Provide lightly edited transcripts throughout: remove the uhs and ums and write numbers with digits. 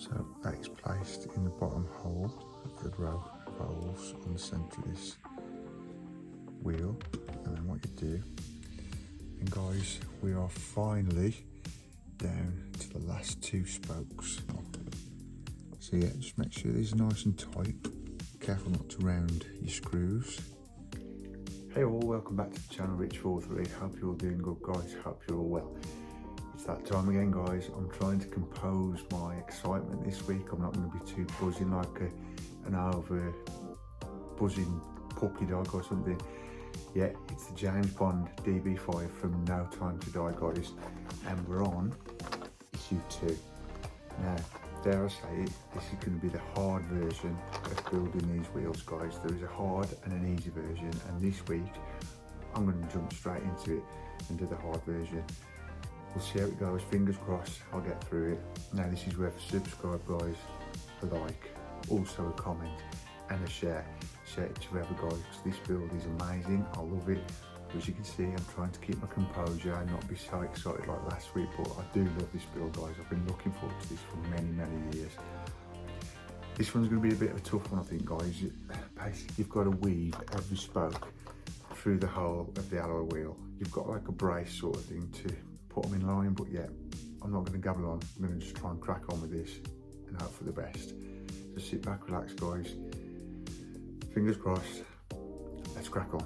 So that is placed in the bottom hole of the row of holes on the centre of this wheel, and then what you do, and guys, we are finally down to the last two spokes. So yeah, just make sure these are nice and tight. Careful not to round your screws. Hey all, welcome back to the channel, Rich43. Hope you're all doing good, guys. Hope you're all well. It's that time again, guys. I'm trying to compose my excitement this week. I'm not going to be too buzzing like an over buzzing puppy dog or something. Yeah, it's the James Bond db5 from No Time to Die, guys, and we're on issue 2. Now, dare I say it, this is going to be the hard version of building these wheels, guys. There is a hard and an easy version, and this week I'm going to jump straight into it and do the hard version. We'll see how it goes, fingers crossed I'll get through it. Now this is where to subscribe, guys, a like, also a comment and a share. Share it to whoever, guys, because this build is amazing. I love it. As you can see, I'm trying to keep my composure and not be so excited like last week, but I do love this build, guys. I've been looking forward to this for many years. This one's going to be a bit of a tough one, I think, guys. Basically, you've got to weave every spoke through the hole of the alloy wheel. You've got like a brace sort of thing to put them in line, but yeah, I'm not going to gabble on. I'm going to just try and crack on with this and hope for the best. So sit back, relax, guys. Fingers crossed. Let's crack on.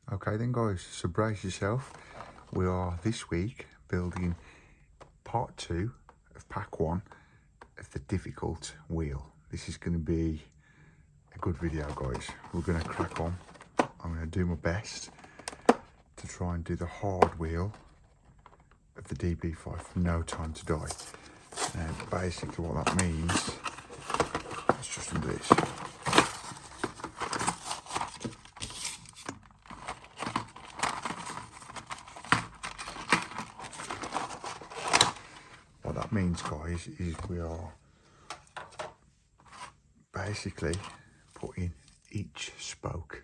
Okay then, guys, so brace yourself. We are this week building part 2 of pack 1 of the difficult wheel. This is going to be a good video, guys. We're going to crack on. I'm going to do my best to try and do the hard wheel of the db5 from No Time to Die. And basically what that means, let's just do this. What that means, guys, is we are basically putting each spoke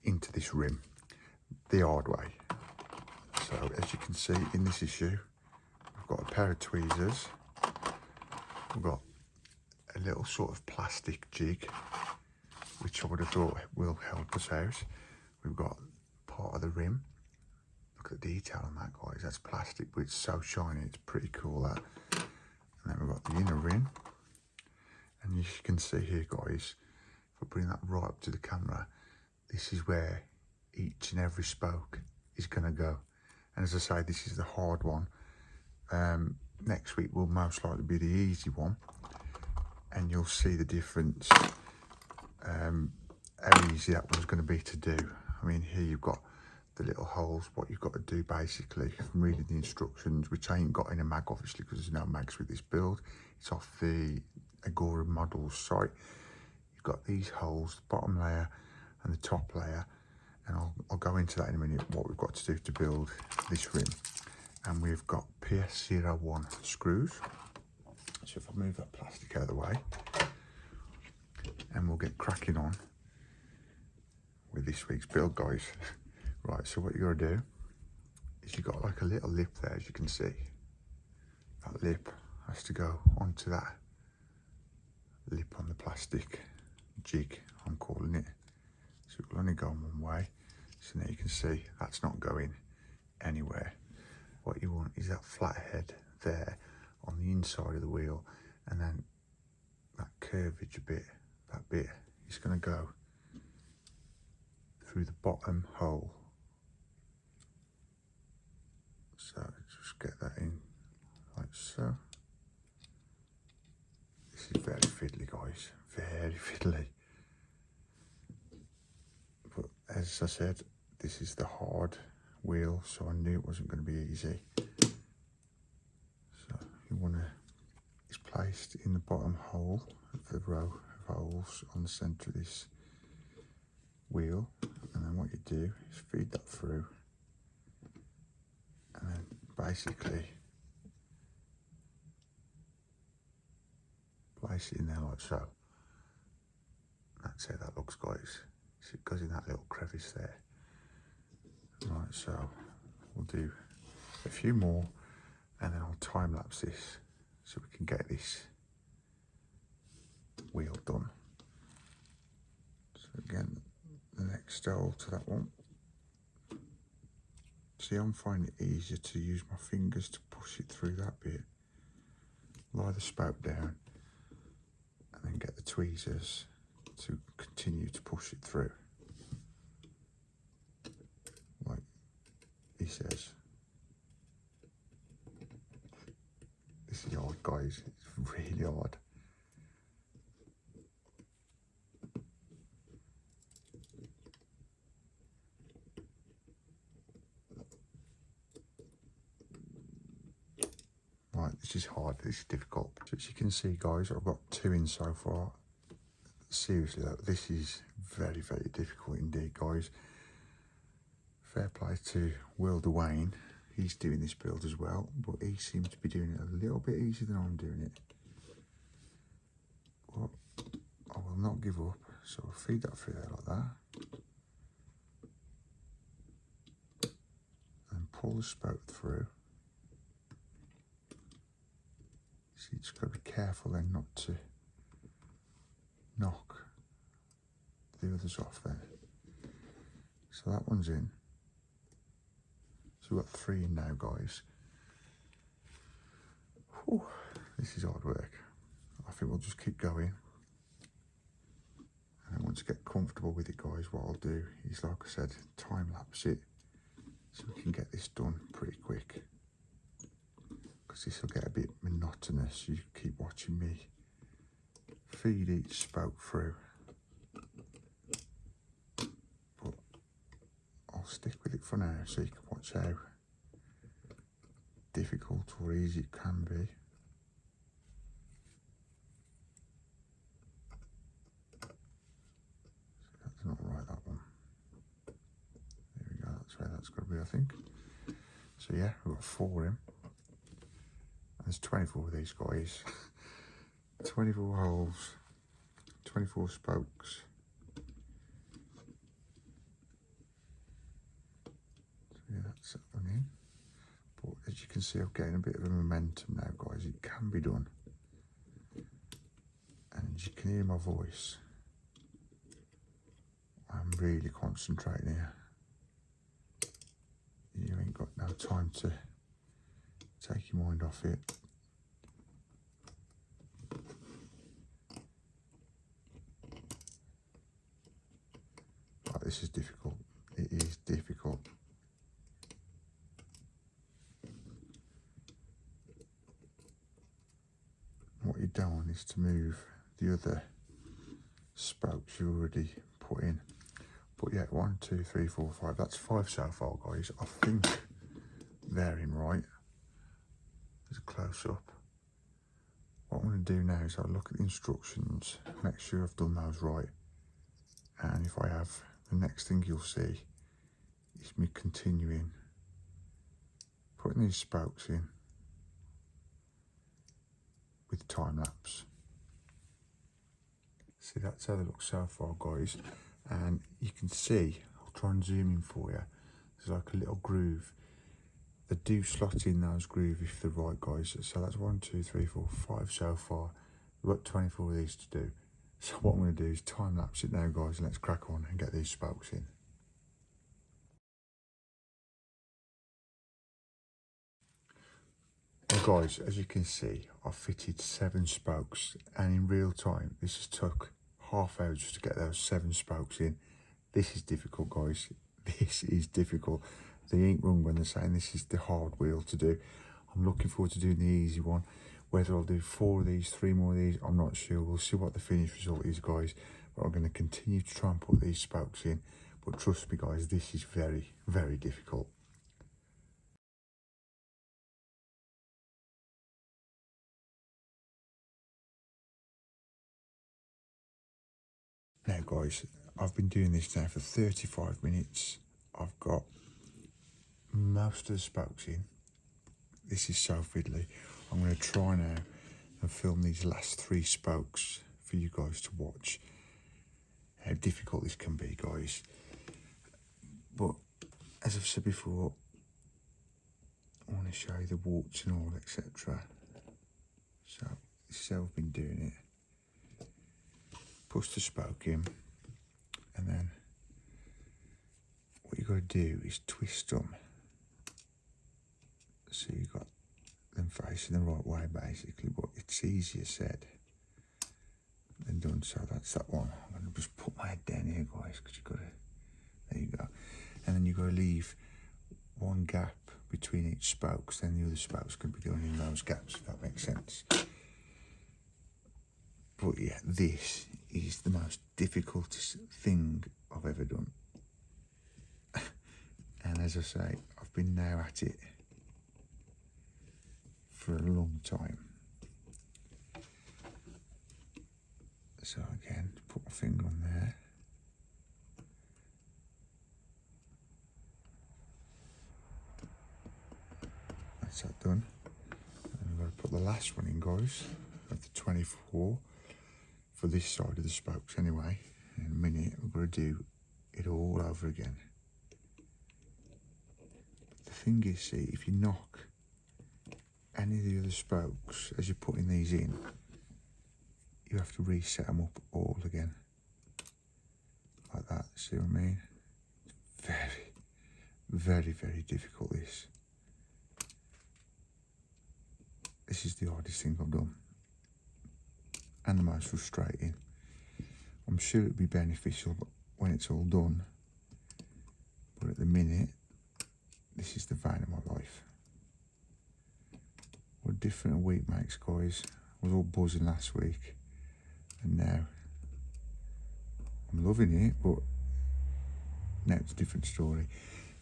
into this rim the hard way. So as you can see in this issue, we've got a pair of tweezers, we've got a little sort of plastic jig, which I would have thought will help us out. We've got part of the rim. Look at the detail on that, guys. That's plastic, but it's so shiny. It's pretty cool, that. And then we've got the inner rim. And as you can see here, guys, if I bring that right up to the camera, this is where each and every spoke is going to go. And as I say, this is the hard one. Next week will most likely be the easy one. And you'll see the difference, how easy that one's going to be to do. I mean, here you've got the little holes. What you've got to do basically from reading the instructions, which I ain't got in a mag obviously because there's no mags with this build, it's off the Agora Models site. You've got these holes, the bottom layer and the top layer, and I'll go into that in a minute, what we've got to do to build this rim. And we've got PS01 screws. So if I move that plastic out of the way, and we'll get cracking on with this week's build, guys. Right, so what you're gonna do is you've got like a little lip there, as you can see. That lip has to go onto that lip on the plastic jig, I'm calling it. So it will only go one way. So now you can see that's not going anywhere. What you want is that flat head there on the inside of the wheel, and then that curvage bit, that bit is going to go through the bottom hole. So just get that in as I said, this is the hard wheel, so I knew it wasn't going to be easy. So you want to, it's placed in the bottom hole of the row of holes on the centre of this wheel, and then what you do is feed that through, and then basically place it in there like so. That's how that looks, guys. So it goes in that little crevice there. Right, so we'll do a few more and then I'll time lapse this so we can get this wheel done. So again, the next hole to that one. See, I'm finding it easier to use my fingers to push it through that bit. Lie the spout down and then get the tweezers to continue to push it through, like he says. This is hard, guys. It's really hard. Right, this is hard. This is difficult. So as you can see, guys, I've got 2 in so far. Seriously though, this is very, very difficult indeed, guys. Fair play to Will Dwayne. He's doing this build as well, but he seems to be doing it a little bit easier than I'm doing it. But I will not give up, so I'll feed that through there like that. And pull the spout through. So you just got to be careful then not to knock the others off then. So that one's in. So we've got 3 in now, guys. Whew, this is hard work. I think we'll just keep going. And once you get comfortable with it, guys, what I'll do is, like I said, time lapse it so we can get this done pretty quick. Because this will get a bit monotonous. You keep watching me feed each spout through, but I'll stick with it for now so you can watch how difficult or easy it can be. So that's not right, that one. There we go, that's where that's got to be, I think. So yeah, we've got 4 in. And there's 24 of these, guys. 24 holes, 24 spokes. So yeah, that's that one in. But as you can see, I'm getting a bit of a momentum now, guys. It can be done. And as you can hear my voice, I'm really concentrating here. You ain't got no time to take your mind off it. This is difficult. It is difficult. What you don't want is to move the other spokes you already put in. But yeah, 1, 2, 3, 4, 5. That's 5 so far, guys. I think they're in right. There's a close up. What I'm going to do now is I'll look at the instructions, make sure I've done those right. And if I have, the next thing you'll see is me continuing putting these spokes in with time lapse. See, that's how they look so far, guys. And you can see, I'll try and zoom in for you, there's like a little groove. They do slot in those grooves if they're right, guys. So that's 1, 2, 3, 4, 5 so far. We've got 24 of these to do. So what I'm going to do is time lapse it now, guys, and let's crack on and get these spokes in. Well, guys, as you can see, I've fitted 7 spokes, and in real time, this has took half hour just to get those 7 spokes in. This is difficult, guys. This is difficult. They ain't wrong when they're saying this is the hard wheel to do. I'm looking forward to doing the easy one. Whether I'll do 4 of these, 3 more of these, I'm not sure. We'll see what the finished result is, guys. But I'm going to continue to try and put these spokes in. But trust me guys, this is very, very difficult. Now guys, I've been doing this now for 35 minutes. I've got most of the spokes in. This is so fiddly. I'm going to try now and film these last 3 spokes for you guys to watch. How difficult this can be, guys. But as I've said before, I want to show you the warts and all, etc. So this is how I've been doing it. Push the spoke in, and then what you got to do is twist them so you got them facing the right way, basically. But it's easier said than done. So that's that one. I'm going to just put my head down here, guys, because you've got to. There you go. And then you've got to leave one gap between each spokes. Then the other spokes can be going in those gaps, if that makes sense. But yeah, this is the most difficult thing I've ever done. And as I say, I've been now at it for a long time. So again, put my finger on there. That's that done. And we've got to put the last one in, guys, of the 24 for this side of the spokes anyway. In a minute, we've got to do it all over again. The thing is, see, if you knock any of the other spokes as you're putting these in, you have to reset them up all again. Like that, see what I mean? It's very, very, very difficult, this. This is the hardest thing I've done. And the most frustrating. I'm sure it'd be beneficial when it's all done. But at the minute, this is the vein of my life. What different a week makes, guys. I was all buzzing last week. And now, I'm loving it, but now it's a different story.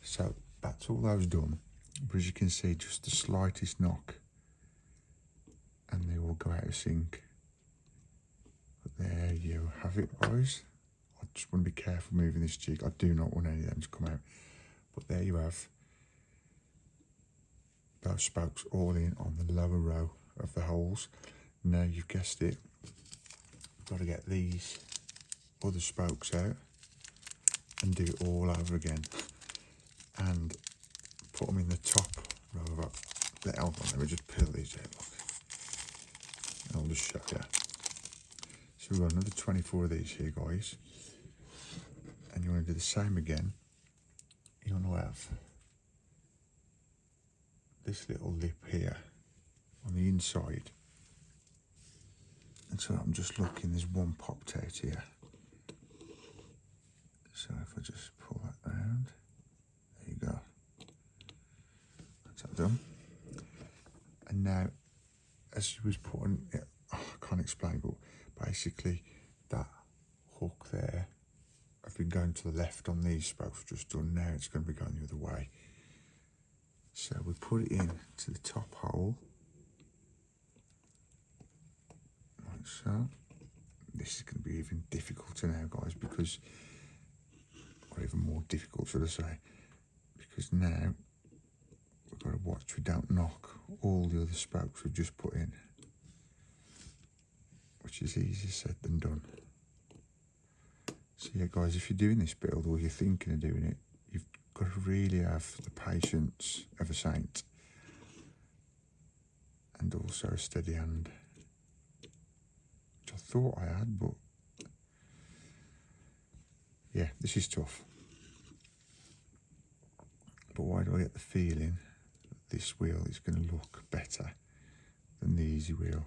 So, that's all those done. But as you can see, just the slightest knock, and they will go out of sync. But there you have it, guys. I just want to be careful moving this jig. I do not want any of them to come out. But there you have those spokes all in on the lower row of the holes. Now you've guessed it, you've got to get these other spokes out and do it all over again. And put them in the top row of it. Hold on, let me just peel these out, look. And I'll just show you. So we've got another 24 of these here, guys. And you want to do the same again. You want to have this little lip here on the inside. And so I'm just looking, there's one popped out here. So if I just pull that around, there you go. That's that done. And now, as she was putting it, I can't explain, but basically that hook there, I've been going to the left on these spokes just done. Now it's going to be going the other way. So we put it in to the top hole, like so. This is going to be even difficult now, guys, because, or even more difficult, should I say, because now we've got to watch we don't knock all the other spokes we've just put in, which is easier said than done. So yeah, guys, if you're doing this build or you're thinking of doing it, you've got to really have the patience of a saint and also a steady hand, which I thought I had, but yeah, this is tough. But why do I get the feeling that this wheel is going to look better than the easy wheel?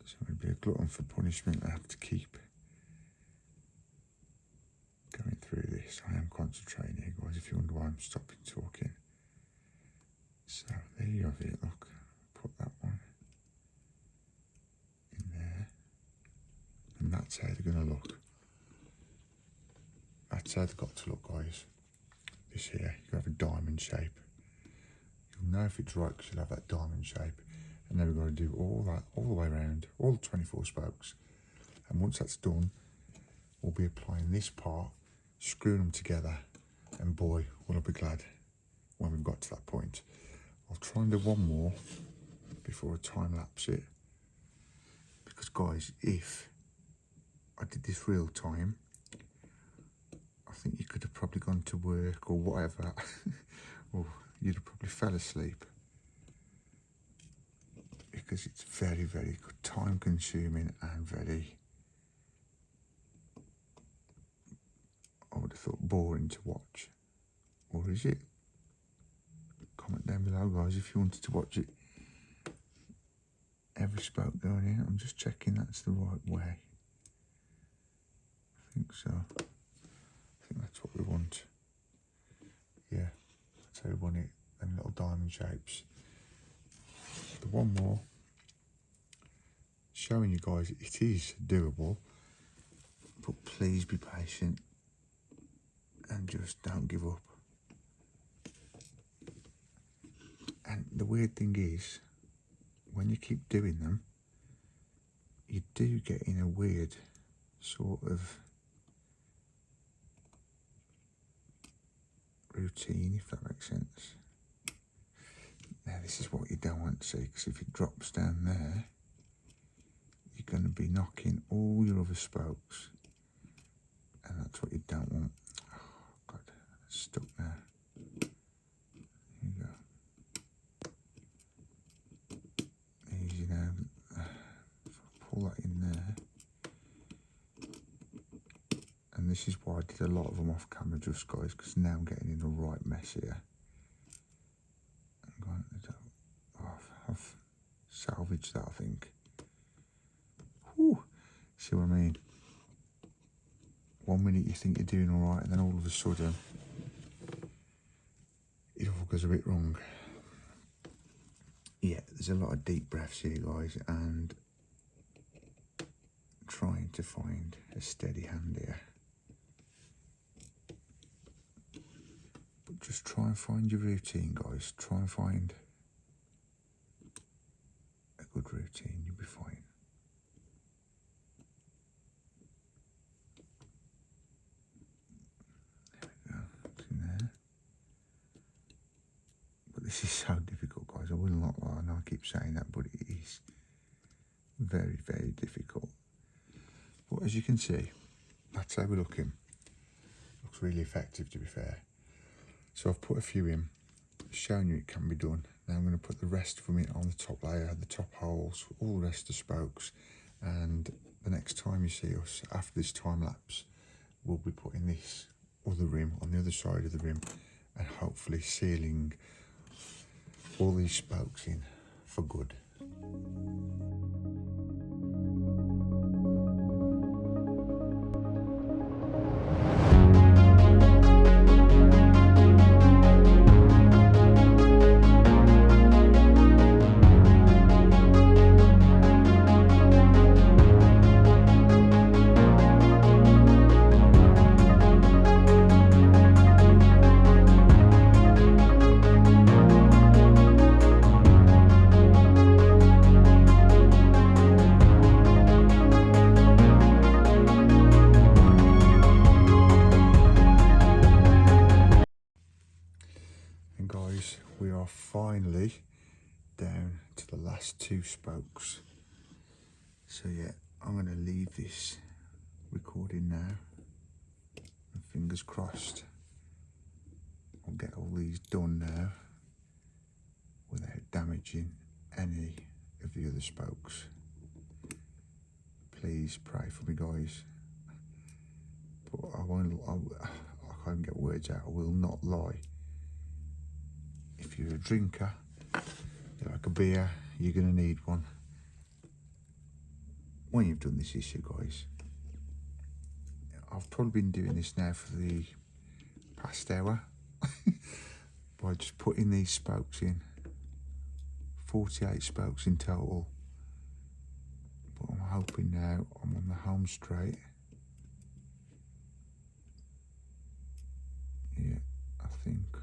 So I'm going to be a glutton for punishment. I have to keep going through this. I am concentrating here, guys, if you wonder why I'm stopping talking. So there you have it, look. Put that one in there. And that's how they're going to look. That's how they've got to look, guys. This here, you have a diamond shape. You'll know if it's right because you'll have that diamond shape. And then we've got to do all that all the way around, all 24 spokes. And once that's done, we'll be applying this part, screwing them together, and boy, will I be glad when we've got to that point. I'll try and do one more before I time lapse it, because guys, if I did this real time, I think you could have probably gone to work or whatever, or you'd have probably fell asleep, because it's very, very time consuming and very, I would have thought, boring to watch. Or is it? Comment down below, guys, if you wanted to watch it. Every spoke going in. I'm just checking that's the right way. I think so. I think that's what we want. Yeah, that's how we want it. Them little diamond shapes. The one more. Showing you guys it is doable. But please be patient. And just don't give up. And the weird thing is, when you keep doing them, you do get in a weird sort of routine, if that makes sense. Now this is what you don't want to see, because if it drops down there, you're going to be knocking all your other spokes, and that's what you don't want. Oh God, it's stuck now. There you go. Easy now. If I pull that in there, and this is why I did a lot of them off camera, just guys, because now I'm getting in a right mess here. I'm going to, I've salvaged that, I think. Whew. See what I mean? 1 minute you think you're doing all right, and then all of a sudden it all goes a bit wrong. Yeah, there's a lot of deep breaths here, guys, and trying to find a steady hand here. But just try and find your routine, guys. Try and find a good routine, you'll be fine. There we go, it's in there. But this is so difficult, guys. I will not lie. I know I keep saying that, but it is very, very difficult. But as you can see, that's how we're looking. Looks really effective, to be fair. So I've put a few in, showing you it can be done. Now I'm going to put the rest of them in on the top layer, the top holes, all the rest of the spokes. And the next time you see us, after this time lapse, we'll be putting this other rim on the other side of the rim, and hopefully sealing all these spokes in for good. Guys, we are finally down to the last two spokes. So yeah, I'm going to leave this recording now, and fingers crossed I'll get all these done now without damaging any of the other spokes. Please pray for me, guys. But I can't get words out. I will not lie. If you're a drinker, you like a beer, you're going to need one. When you've done this issue, guys, I've probably been doing this now for the past hour by just putting these spokes in. 48 spokes in total. But I'm hoping now I'm on the home straight. think.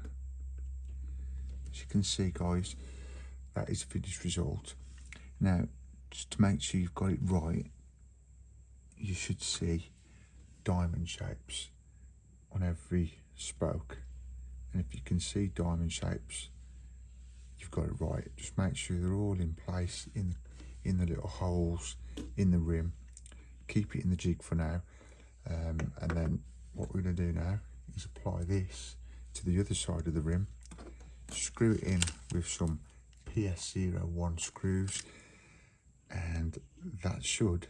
As you can see guys, that is the finished result. Now just to make sure you've got it right, you should see diamond shapes on every spoke, and if you can see diamond shapes, you've got it right. Just make sure they're all in place in the little holes in the rim. Keep it in the jig for now, and then what we're going to do now is apply this to the other side of the rim, screw it in with some PS01 screws, and that should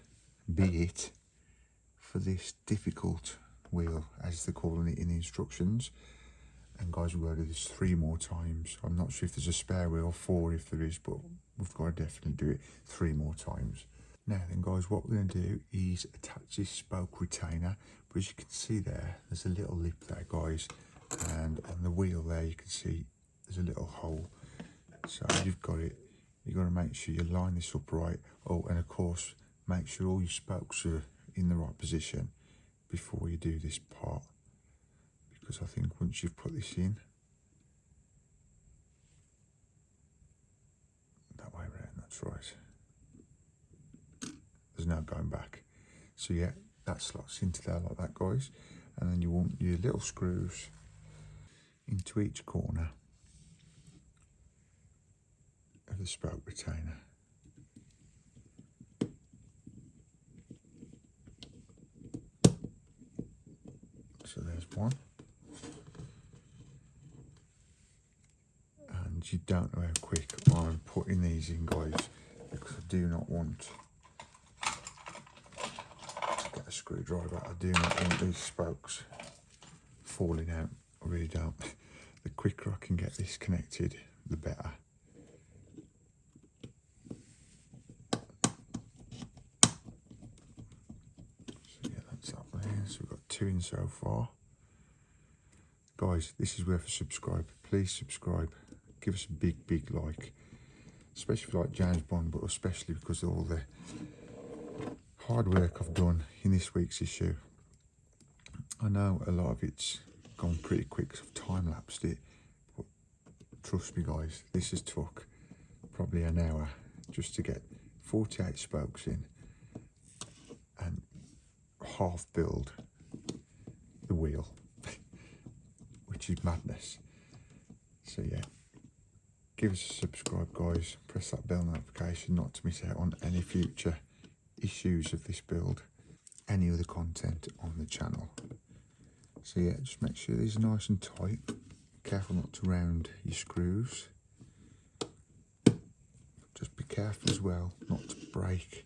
be it for this difficult wheel, as they're calling it in the instructions. And guys, we've got to do this 3 more times. I'm not sure if there's a spare wheel, 4 if there is, but we've got to definitely do it 3 more times. Now then guys, what we're going to do is attach this spoke retainer, but as you can see there's a little lip there guys, and on the wheel there you can see there's a little hole. So you've got to make sure you line this up right. Oh, and of course make sure all your spokes are in the right position before you do this part, because I think once you've put this in, that way around, that's right, there's no going back. So yeah, that slots into there like that guys, and then you want your little screws into each corner of the spoke retainer. So there's one, and you don't know how quick I'm putting these in guys, because I do not want to get a screwdriver. I do not want these spokes falling out. I really don't. The quicker I can get this connected, the better. So we've got 2 in so far. Guys, this is worth a subscribe. Please subscribe. Give us a big like. Especially if you like James Bond, but especially because of all the hard work I've done in this week's issue. I know a lot of it's gone pretty quick because I've time-lapsed it, but trust me guys, this has took probably an hour just to get 48 spokes in and half build the wheel, which is madness. So yeah, give us a subscribe guys, press that bell notification not to miss out on any future issues of this build, any other content on the channel. So yeah, just make sure these are nice and tight, careful not to round your screws, just be careful as well not to break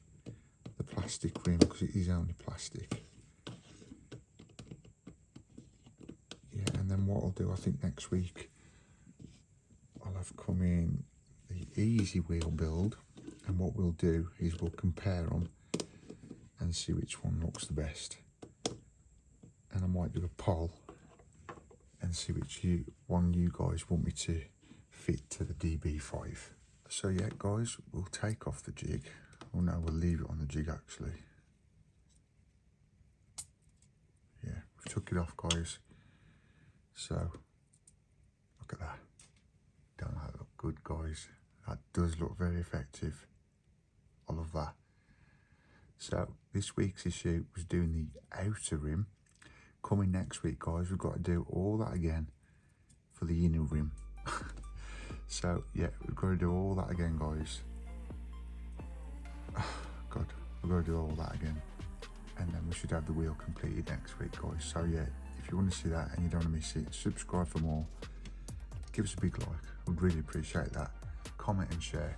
the plastic rim, because it is only plastic. Yeah, and then what I'll do, I think next week I'll have come in the easy wheel build, and what we'll do is we'll compare them and see which one looks the best, and I might do a poll and see which one you guys want me to fit to the db5. So yeah guys, we'll take off the jig. Oh no, we'll leave it on the jig actually. Yeah, we took it off guys. So look at that. Don't that look good guys? That does look very effective. I love that. So this week's issue was doing the outer rim. Coming next week guys, we've got to do all that again for the inner rim. So yeah, we've got to do all that again guys. God, we've got to do all that again, and then we should have the wheel completed next week guys. So yeah, if you want to see that and you don't want to miss it, subscribe for more, give us a big like, we'd really appreciate that. Comment and share,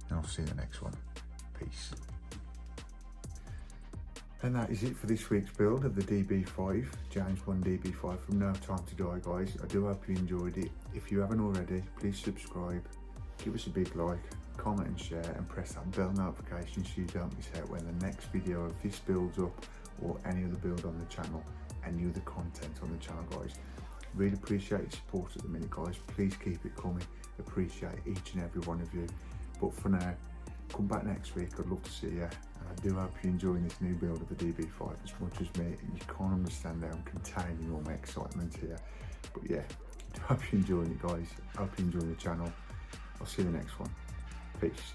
and I'll see you in the next one. Peace. And that is it for this week's build of the db5, James Bond db5 from No Time to Die guys. I do hope you enjoyed it. If you haven't already, please subscribe, give us a big like, comment and share, and press that bell notification so you don't miss out when the next video of this builds up, or any other build on the channel, any other content on the channel guys. Really appreciate your support at the minute guys. Please keep it coming. Appreciate each and every one of you. But for now, come back next week. I'd love to see you. And I do hope you're enjoying this new build of the db5 as much as me. You can't understand how I'm containing all my excitement here. But yeah, I do hope you're enjoying it, guys. Hope you're enjoying the channel. I'll see you in the next one. Peace.